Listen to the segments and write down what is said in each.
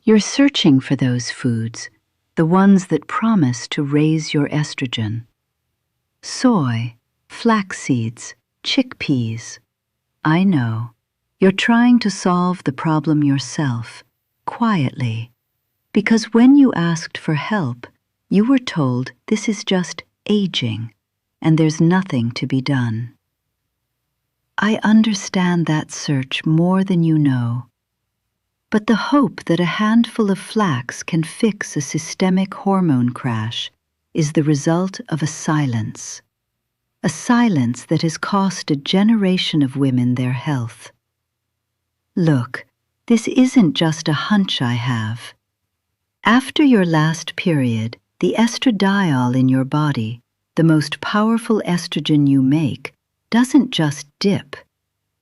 You're searching for those foods, the ones that promise to raise your estrogen. Soy, flax seeds, chickpeas. I know. You're trying to solve the problem yourself, quietly, because when you asked for help, you were told this is just aging, and there's nothing to be done. I understand that search more than you know. But the hope that a handful of flax can fix a systemic hormone crash is the result of a silence that has cost a generation of women their health. Look, this isn't just a hunch I have. After your last period, the estradiol in your body, the most powerful estrogen you make, doesn't just dip.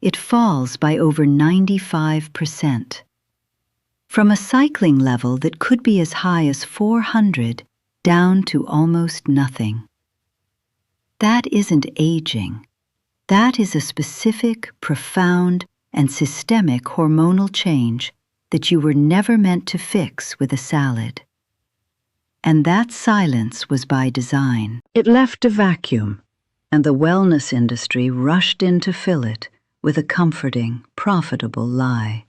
It falls by over 95%. From a cycling level that could be as high as 400 down to almost nothing. That isn't aging. That is a specific, profound, and systemic hormonal change that you were never meant to fix with a salad. And that silence was by design. It left a vacuum, and the wellness industry rushed in to fill it with a comforting, profitable lie.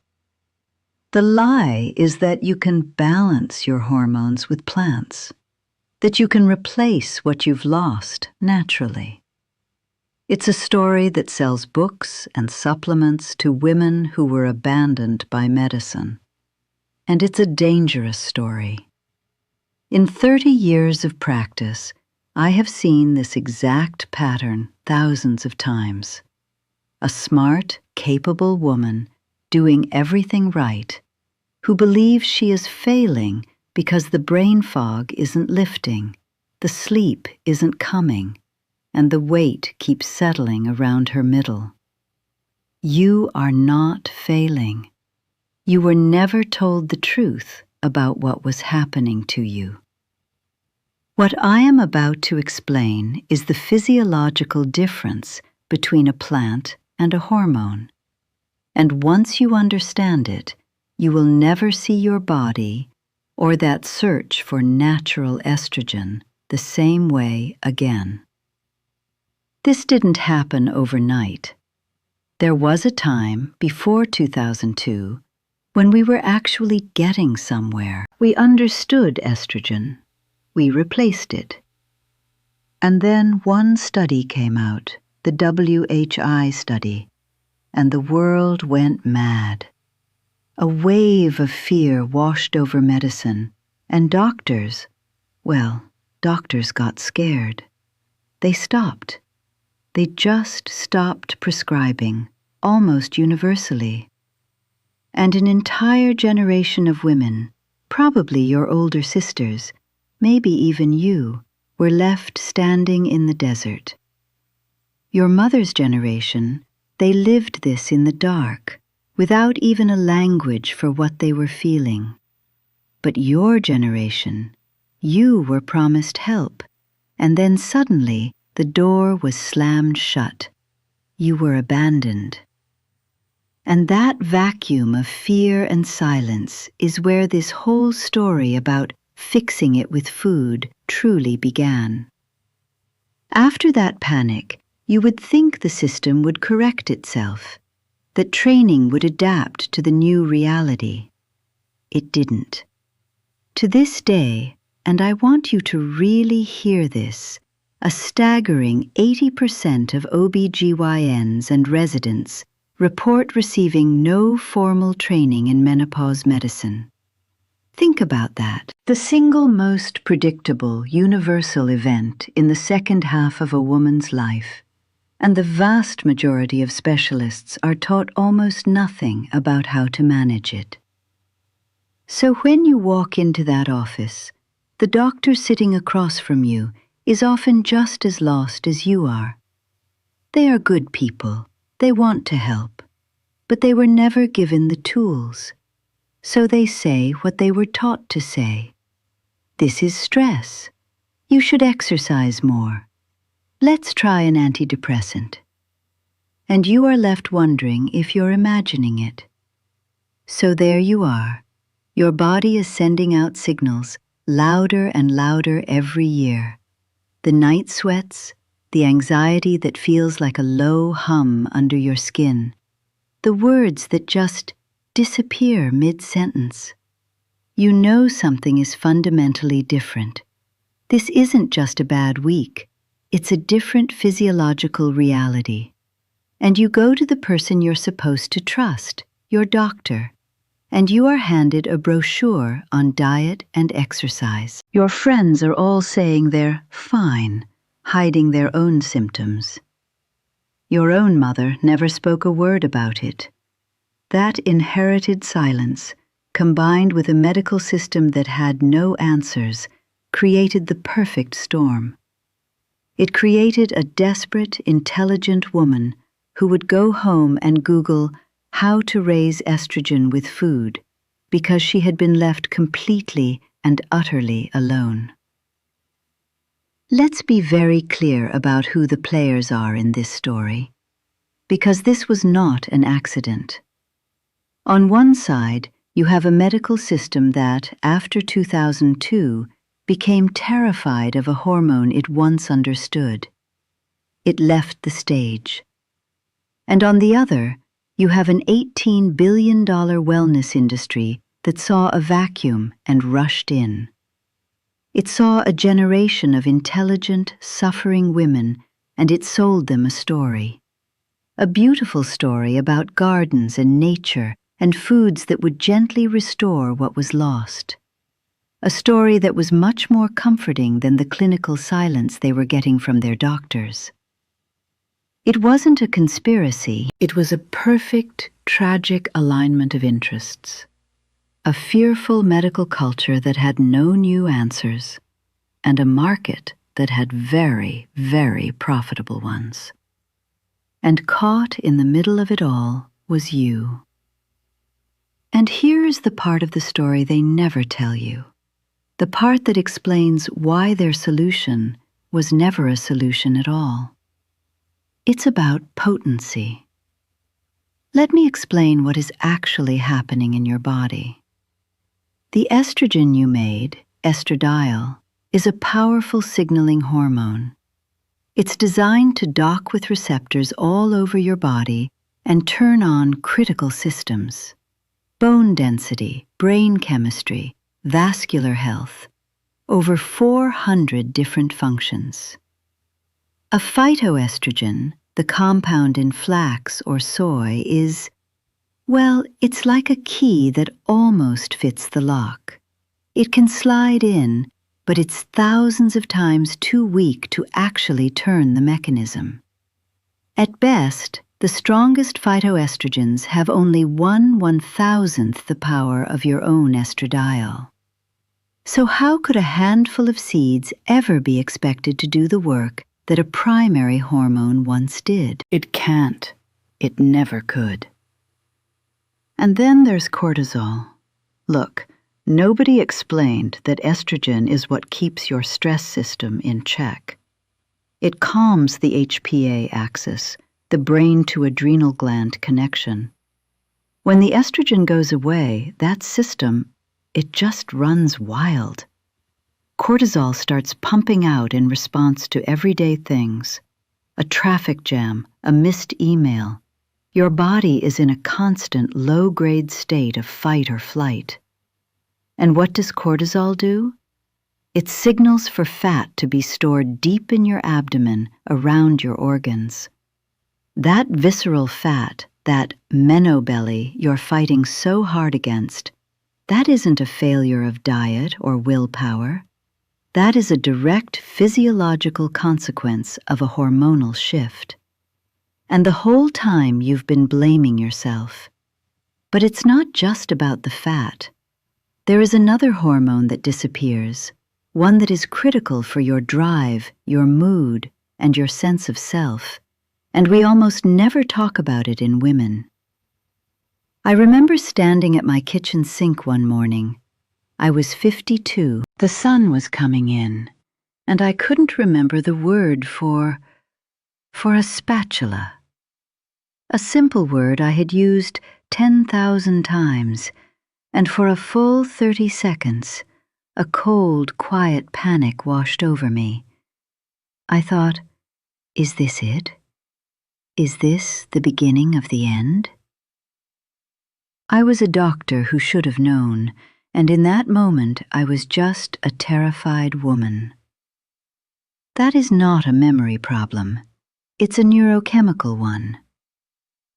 The lie is that you can balance your hormones with plants, that you can replace what you've lost naturally. It's a story that sells books and supplements to women who were abandoned by medicine. And it's a dangerous story. In 30 years of practice, I have seen this exact pattern thousands of times. A smart, capable woman doing everything right, who believes she is failing because the brain fog isn't lifting, the sleep isn't coming, and the weight keeps settling around her middle. You are not failing. You were never told the truth about what was happening to you. What I am about to explain is the physiological difference between a plant and a hormone. And once you understand it, you will never see your body or that search for natural estrogen the same way again. This didn't happen overnight. There was a time before 2002 when we were actually getting somewhere. We understood estrogen. We replaced it. And then one study came out, the WHI study, and the world went mad. A wave of fear washed over medicine, and doctors got scared. They stopped. They just stopped prescribing, almost universally. And an entire generation of women, probably your older sisters, maybe even you, were left standing in the desert. Your mother's generation, they lived this in the dark, without even a language for what they were feeling. But your generation, you were promised help, and then suddenly the door was slammed shut. You were abandoned. And that vacuum of fear and silence is where this whole story about fixing it with food truly began. After that panic, you would think the system would correct itself, that training would adapt to the new reality. It didn't. To this day, and I want you to really hear this, a staggering 80% of OB/GYNs and residents report receiving no formal training in menopause medicine. Think about that. The single most predictable, universal event in the second half of a woman's life, and the vast majority of specialists are taught almost nothing about how to manage it. So when you walk into that office, the doctor sitting across from you is often just as lost as you are. They are good people. They want to help. But they were never given the tools. So they say what they were taught to say. This is stress. You should exercise more. Let's try an antidepressant. And you are left wondering if you're imagining it. So there you are. Your body is sending out signals, louder and louder every year. The night sweats, the anxiety that feels like a low hum under your skin, the words that just disappear mid-sentence. You know something is fundamentally different. This isn't just a bad week, it's a different physiological reality. And you go to the person you're supposed to trust, your doctor, and you are handed a brochure on diet and exercise. Your friends are all saying they're fine, hiding their own symptoms. Your own mother never spoke a word about it. That inherited silence, combined with a medical system that had no answers, created the perfect storm. It created a desperate, intelligent woman who would go home and Google how to raise estrogen with food because she had been left completely and utterly alone. Let's be very clear about who the players are in this story, because this was not an accident. On one side, you have a medical system that, after 2002, became terrified of a hormone it once understood. It left the stage. And on the other, you have an $18 billion wellness industry that saw a vacuum and rushed in. It saw a generation of intelligent, suffering women, and it sold them a story. A beautiful story about gardens and nature and foods that would gently restore what was lost. A story that was much more comforting than the clinical silence they were getting from their doctors. It wasn't a conspiracy, it was a perfect, tragic alignment of interests. A fearful medical culture that had no new answers, and a market that had very, very profitable ones. And caught in the middle of it all was you. And here's the part of the story they never tell you. The part that explains why their solution was never a solution at all. It's about potency. Let me explain what is actually happening in your body. The estrogen you made, estradiol, is a powerful signaling hormone. It's designed to dock with receptors all over your body and turn on critical systems. Bone density, brain chemistry, vascular health, over 400 different functions. A phytoestrogen, the compound in flax or soy, is, well, it's like a key that almost fits the lock. It can slide in, but it's thousands of times too weak to actually turn the mechanism. At best, the strongest phytoestrogens have only 1/1000th the power of your own estradiol. So how could a handful of seeds ever be expected to do the work that a primary hormone once did? It can't. It never could. And then there's cortisol. Look, nobody explained that estrogen is what keeps your stress system in check. It calms the HPA axis, the brain to adrenal gland connection. When the estrogen goes away, that system, it just runs wild. Cortisol starts pumping out in response to everyday things. A traffic jam, a missed email. Your body is in a constant low-grade state of fight or flight. And what does cortisol do? It signals for fat to be stored deep in your abdomen around your organs. That visceral fat, that menobelly you're fighting so hard against, that isn't a failure of diet or willpower. That is a direct physiological consequence of a hormonal shift. And the whole time you've been blaming yourself. But it's not just about the fat. There is another hormone that disappears, one that is critical for your drive, your mood, and your sense of self. And we almost never talk about it in women. I remember standing at my kitchen sink one morning. I was 52. The sun was coming in, and I couldn't remember the word for a spatula. A simple word I had used 10,000 times, and for a full 30 seconds, a cold, quiet panic washed over me. I thought, is this it? Is this the beginning of the end? I was a doctor who should have known, and in that moment I was just a terrified woman. That is not a memory problem. It's a neurochemical one.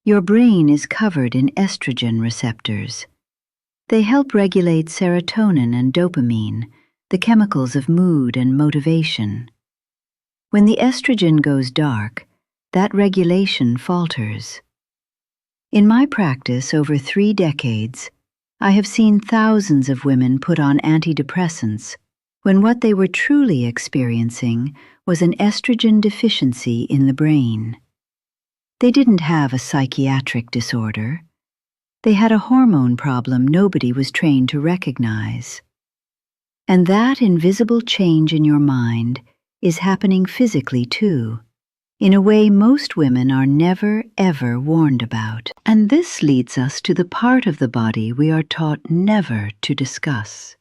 Your brain is covered in estrogen receptors. They help regulate serotonin and dopamine, the chemicals of mood and motivation. When the estrogen goes dark, that regulation falters. In my practice over 3 decades, I have seen thousands of women put on antidepressants when what they were truly experiencing was an estrogen deficiency in the brain. They didn't have a psychiatric disorder. They had a hormone problem nobody was trained to recognize. And that invisible change in your mind is happening physically too, in a way most women are never, ever warned about. And this leads us to the part of the body we are taught never to discuss.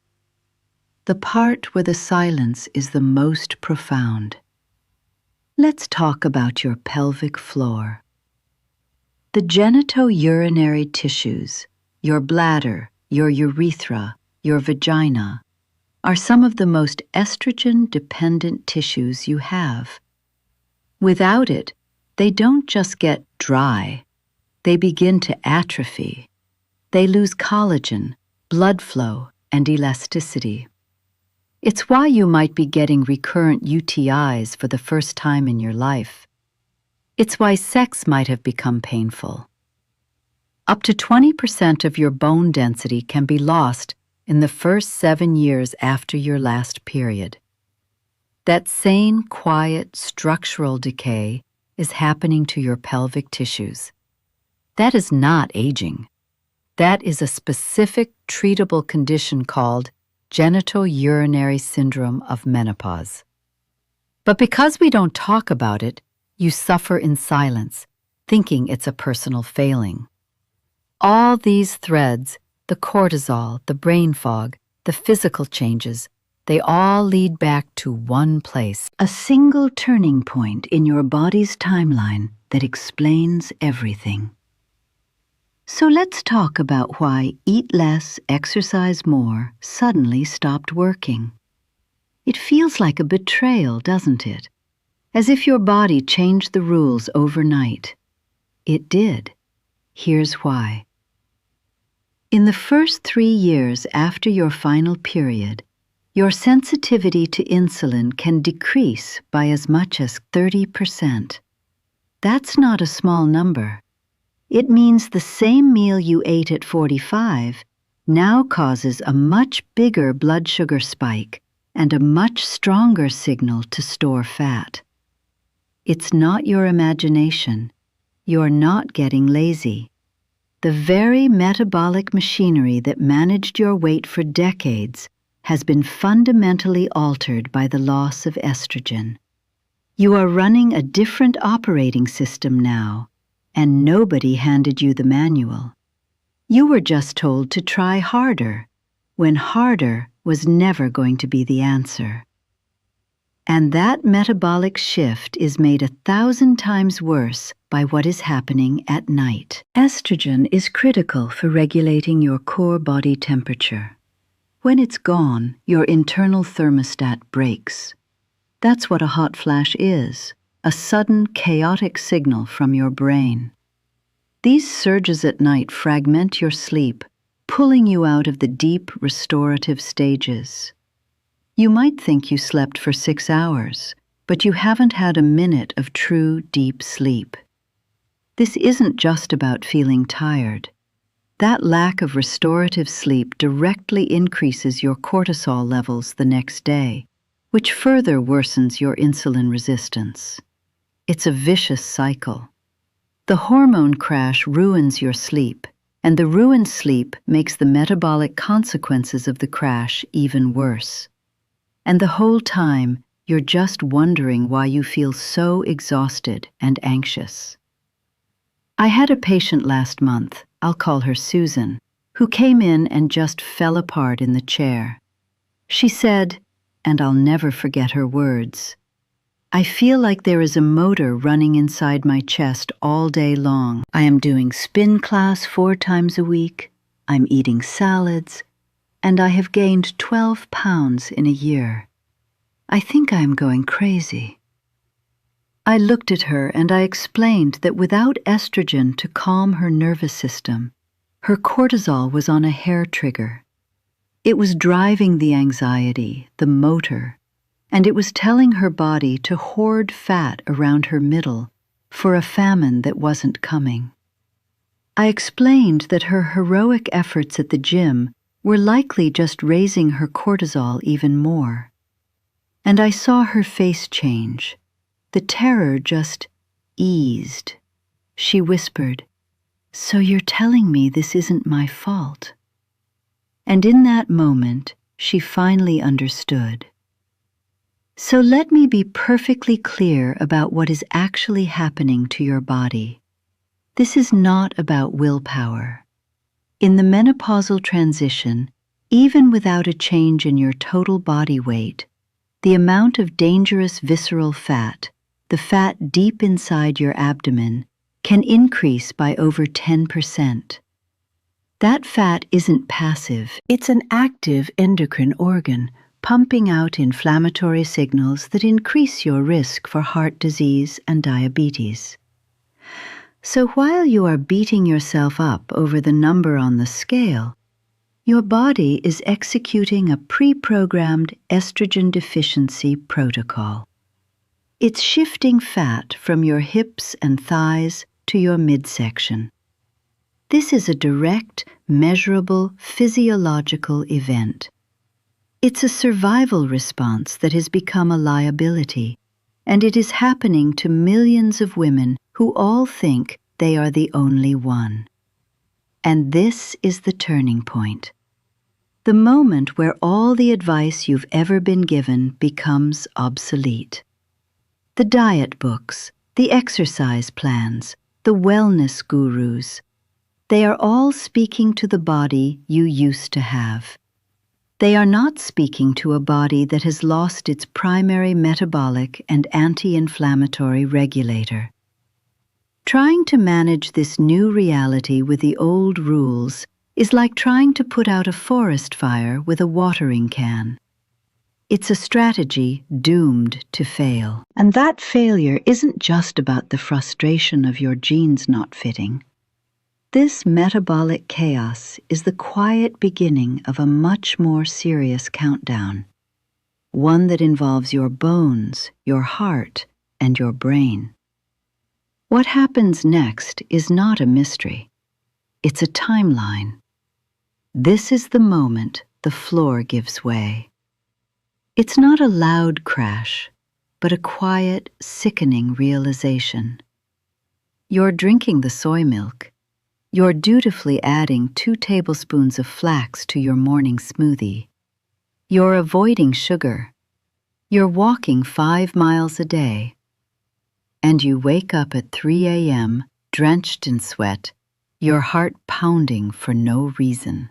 The part where the silence is the most profound. Let's talk about your pelvic floor. The genitourinary tissues, your bladder, your urethra, your vagina, are some of the most estrogen-dependent tissues you have. Without it, they don't just get dry, they begin to atrophy. They lose collagen, blood flow, and elasticity. It's why you might be getting recurrent UTIs for the first time in your life. It's why sex might have become painful. Up to 20% of your bone density can be lost in the first 7 years after your last period. That same quiet structural decay is happening to your pelvic tissues. That is not aging. That is a specific treatable condition called genitourinary syndrome of menopause. But because we don't talk about it, you suffer in silence, thinking it's a personal failing. All these threads, the cortisol, the brain fog, the physical changes, they all lead back to one place. A single turning point in your body's timeline that explains everything. So let's talk about why eat less, exercise more suddenly stopped working. It feels like a betrayal, doesn't it? As if your body changed the rules overnight. It did. Here's why. In the first 3 years after your final period, your sensitivity to insulin can decrease by as much as 30%. That's not a small number. It means the same meal you ate at 45 now causes a much bigger blood sugar spike and a much stronger signal to store fat. It's not your imagination. You're not getting lazy. The very metabolic machinery that managed your weight for decades has been fundamentally altered by the loss of estrogen. You are running a different operating system now, and nobody handed you the manual. You were just told to try harder, when harder was never going to be the answer. And that metabolic shift is made 1,000 times worse by what is happening at night. Estrogen is critical for regulating your core body temperature. When it's gone, your internal thermostat breaks. That's what a hot flash is, a sudden, chaotic signal from your brain. These surges at night fragment your sleep, pulling you out of the deep, restorative stages. You might think you slept for 6 hours, but you haven't had a minute of true, deep sleep. This isn't just about feeling tired. That lack of restorative sleep directly increases your cortisol levels the next day, which further worsens your insulin resistance. It's a vicious cycle. The hormone crash ruins your sleep, and the ruined sleep makes the metabolic consequences of the crash even worse. And the whole time, you're just wondering why you feel so exhausted and anxious. I had a patient last month, I'll call her Susan. who came in and just fell apart in the chair. She said, and I'll never forget her words, "I feel like there is a motor running inside my chest all day long. I am doing spin class 4 times a week, I'm eating salads, and I have gained 12 pounds in a year. I think I am going crazy." I looked at her and I explained that without estrogen to calm her nervous system, her cortisol was on a hair trigger. It was driving the anxiety, the motor, and it was telling her body to hoard fat around her middle for a famine that wasn't coming. I explained that her heroic efforts at the gym were likely just raising her cortisol even more. And I saw her face change. The terror just eased. She whispered, "So you're telling me this isn't my fault?" And in that moment, she finally understood. So let me be perfectly clear about what is actually happening to your body. This is not about willpower. In the menopausal transition, even without a change in your total body weight, the amount of dangerous visceral fat, the fat deep inside your abdomen, can increase by over 10%. That fat isn't passive, it's an active endocrine organ, pumping out inflammatory signals that increase your risk for heart disease and diabetes. So while you are beating yourself up over the number on the scale, your body is executing a pre-programmed estrogen deficiency protocol. It's shifting fat from your hips and thighs to your midsection. This is a direct, measurable, physiological event. It's a survival response that has become a liability, and it is happening to millions of women who all think they are the only one. And this is the turning point. The moment where all the advice you've ever been given becomes obsolete. The diet books, the exercise plans, the wellness gurus, they are all speaking to the body you used to have. They are not speaking to a body that has lost its primary metabolic and anti-inflammatory regulator. Trying to manage this new reality with the old rules is like trying to put out a forest fire with a watering can. It's a strategy doomed to fail. And that failure isn't just about the frustration of your genes not fitting. This metabolic chaos is the quiet beginning of a much more serious countdown, one that involves your bones, your heart, and your brain. What happens next is not a mystery. It's a timeline. This is the moment the floor gives way. It's not a loud crash, but a quiet, sickening realization. You're drinking the soy milk. You're dutifully adding 2 tablespoons of flax to your morning smoothie. You're avoiding sugar. You're walking 5 miles a day. And you wake up at 3 a.m., drenched in sweat, your heart pounding for no reason.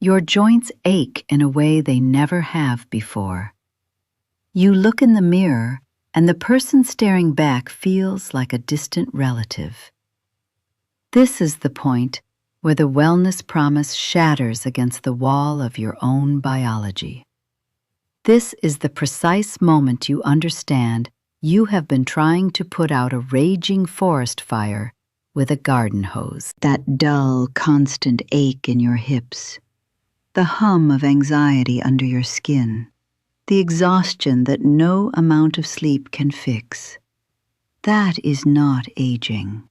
Your joints ache in a way they never have before. You look in the mirror, and the person staring back feels like a distant relative. This is the point where the wellness promise shatters against the wall of your own biology. This is the precise moment you understand you have been trying to put out a raging forest fire with a garden hose. That dull, constant ache in your hips, the hum of anxiety under your skin, the exhaustion that no amount of sleep can fix. That is not aging.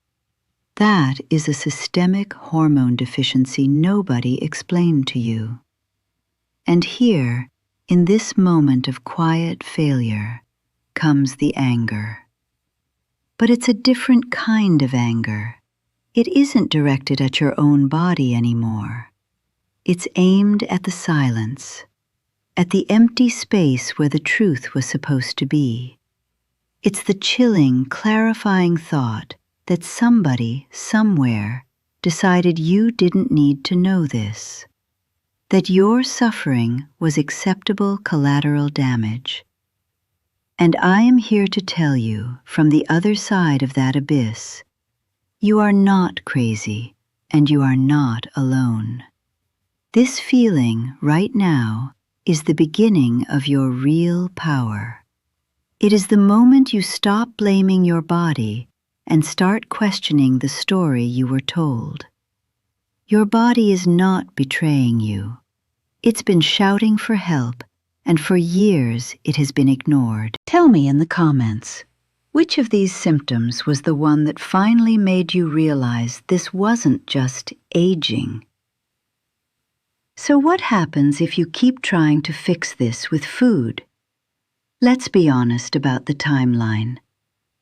That is a systemic hormone deficiency nobody explained to you. And here, in this moment of quiet failure, comes the anger. But it's a different kind of anger. It isn't directed at your own body anymore. It's aimed at the silence, at the empty space where the truth was supposed to be. It's the chilling, clarifying thought that somebody, somewhere, decided you didn't need to know this, that your suffering was acceptable collateral damage. And I am here to tell you, from the other side of that abyss, you are not crazy and you are not alone. This feeling right now is the beginning of your real power. It is the moment you stop blaming your body and start questioning the story you were told. Your body is not betraying you. It's been shouting for help, and for years it has been ignored. Tell me in the comments, which of these symptoms was the one that finally made you realize this wasn't just aging? So what happens if you keep trying to fix this with food? Let's be honest about the timeline.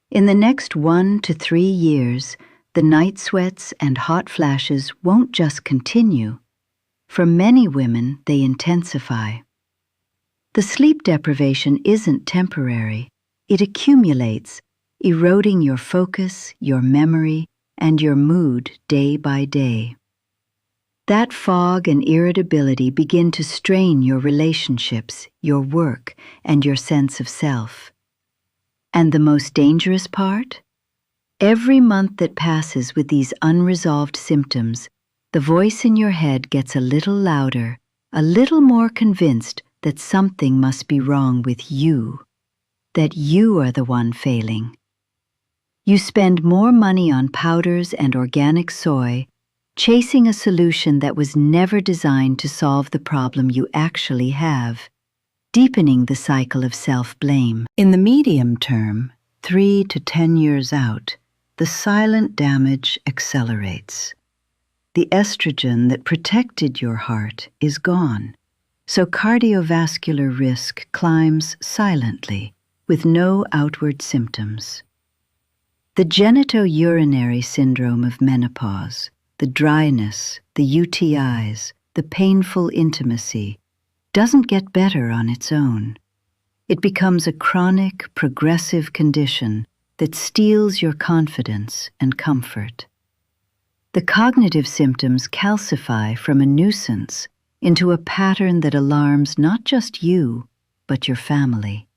In the next 1 to 3 years, the night sweats and hot flashes won't just continue. For many women, they intensify. The sleep deprivation isn't temporary. It accumulates, eroding your focus, your memory, and your mood day by day. That fog and irritability begin to strain your relationships, your work, and your sense of self. And the most dangerous part? Every month that passes with these unresolved symptoms, the voice in your head gets a little louder, a little more convinced that something must be wrong with you, that you are the one failing. You spend more money on powders and organic soy, chasing a solution that was never designed to solve the problem you actually have, deepening the cycle of self-blame. In the medium term, 3 to 10 years out, the silent damage accelerates. The estrogen that protected your heart is gone, so cardiovascular risk climbs silently, with no outward symptoms. The genitourinary syndrome of menopause, the dryness, the UTIs, the painful intimacy, doesn't get better on its own. It becomes a chronic, progressive condition that steals your confidence and comfort. The cognitive symptoms calcify from a nuisance into a pattern that alarms not just you, but your family.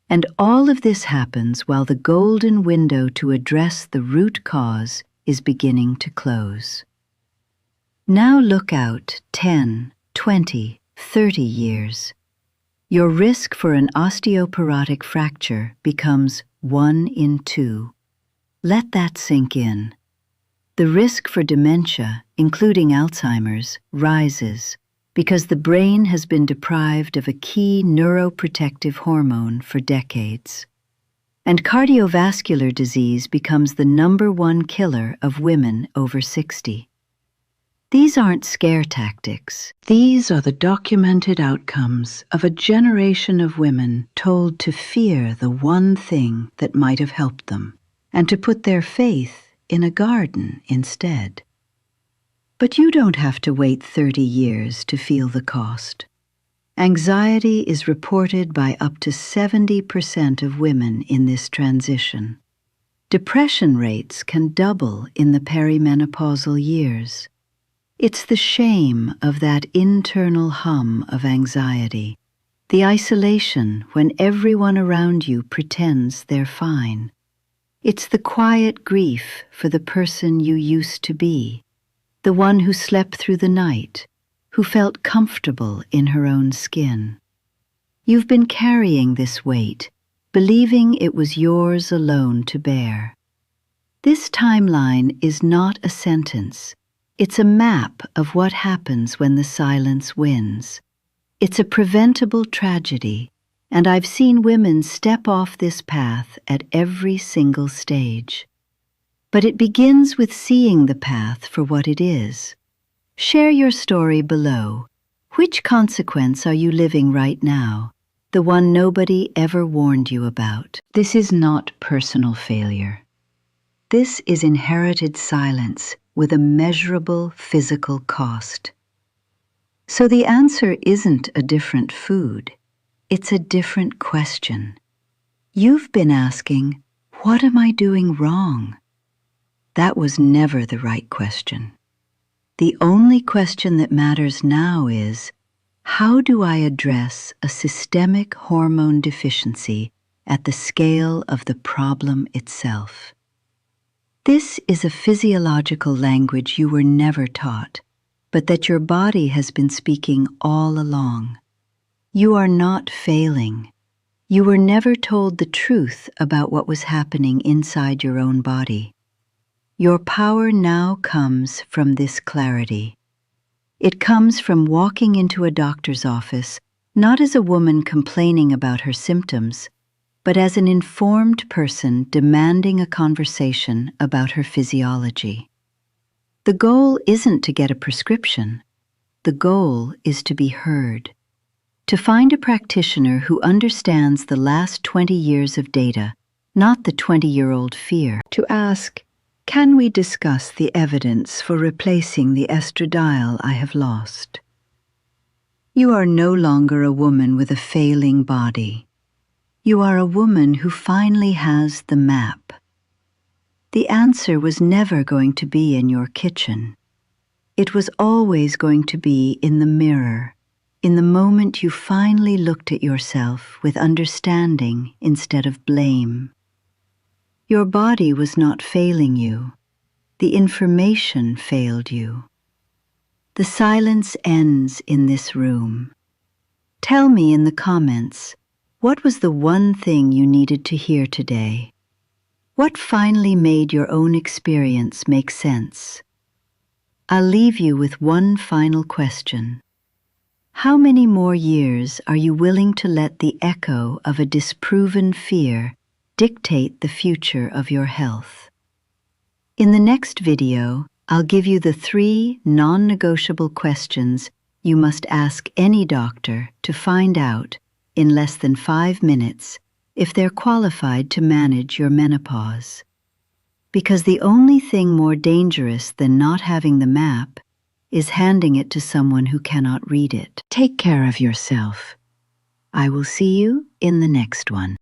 And all of this happens while the golden window to address the root cause is beginning to close. Now look out 10, 20, 30 years. Your risk for an osteoporotic fracture becomes 1 in 2. Let that sink in. The risk for dementia, including Alzheimer's, rises because the brain has been deprived of a key neuroprotective hormone for decades. And cardiovascular disease becomes the #1 killer of women over 60. These aren't scare tactics. These are the documented outcomes of a generation of women told to fear the one thing that might have helped them, and to put their faith in a garden instead. But you don't have to wait 30 years to feel the cost. Anxiety is reported by up to 70% of women in this transition. Depression rates can double in the perimenopausal years. It's the shame of that internal hum of anxiety, the isolation when everyone around you pretends they're fine. It's the quiet grief for the person you used to be, the one who slept through the night, who felt comfortable in her own skin. You've been carrying this weight, believing it was yours alone to bear. This timeline is not a sentence. It's a map of what happens when the silence wins. It's a preventable tragedy, and I've seen women step off this path at every single stage. But it begins with seeing the path for what it is. Share your story below. Which consequence are you living right now? The one nobody ever warned you about. This is not personal failure. This is inherited silence with a measurable physical cost. So the answer isn't a different food. It's a different question. You've been asking, what am I doing wrong? That was never the right question. The only question that matters now is, how do I address a systemic hormone deficiency at the scale of the problem itself? This is a physiological language you were never taught, but that your body has been speaking all along. You are not failing. You were never told the truth about what was happening inside your own body. Your power now comes from this clarity. It comes from walking into a doctor's office, not as a woman complaining about her symptoms, but as an informed person demanding a conversation about her physiology. The goal isn't to get a prescription. The goal is to be heard. To find a practitioner who understands the last 20 years of data, not the 20-year-old fear. To ask, can we discuss the evidence for replacing the estradiol I have lost? You are no longer a woman with a failing body. You are a woman who finally has the map. The answer was never going to be in your kitchen. It was always going to be in the mirror, in the moment you finally looked at yourself with understanding instead of blame. Your body was not failing you. The information failed you. The silence ends in this room. Tell me in the comments, what was the one thing you needed to hear today? What finally made your own experience make sense? I'll leave you with one final question. How many more years are you willing to let the echo of a disproven fear dictate the future of your health? In the next video, I'll give you the 3 non-negotiable questions you must ask any doctor to find out, in less than 5 minutes, if they're qualified to manage your menopause. Because the only thing more dangerous than not having the map is handing it to someone who cannot read it. Take care of yourself. I will see you in the next one.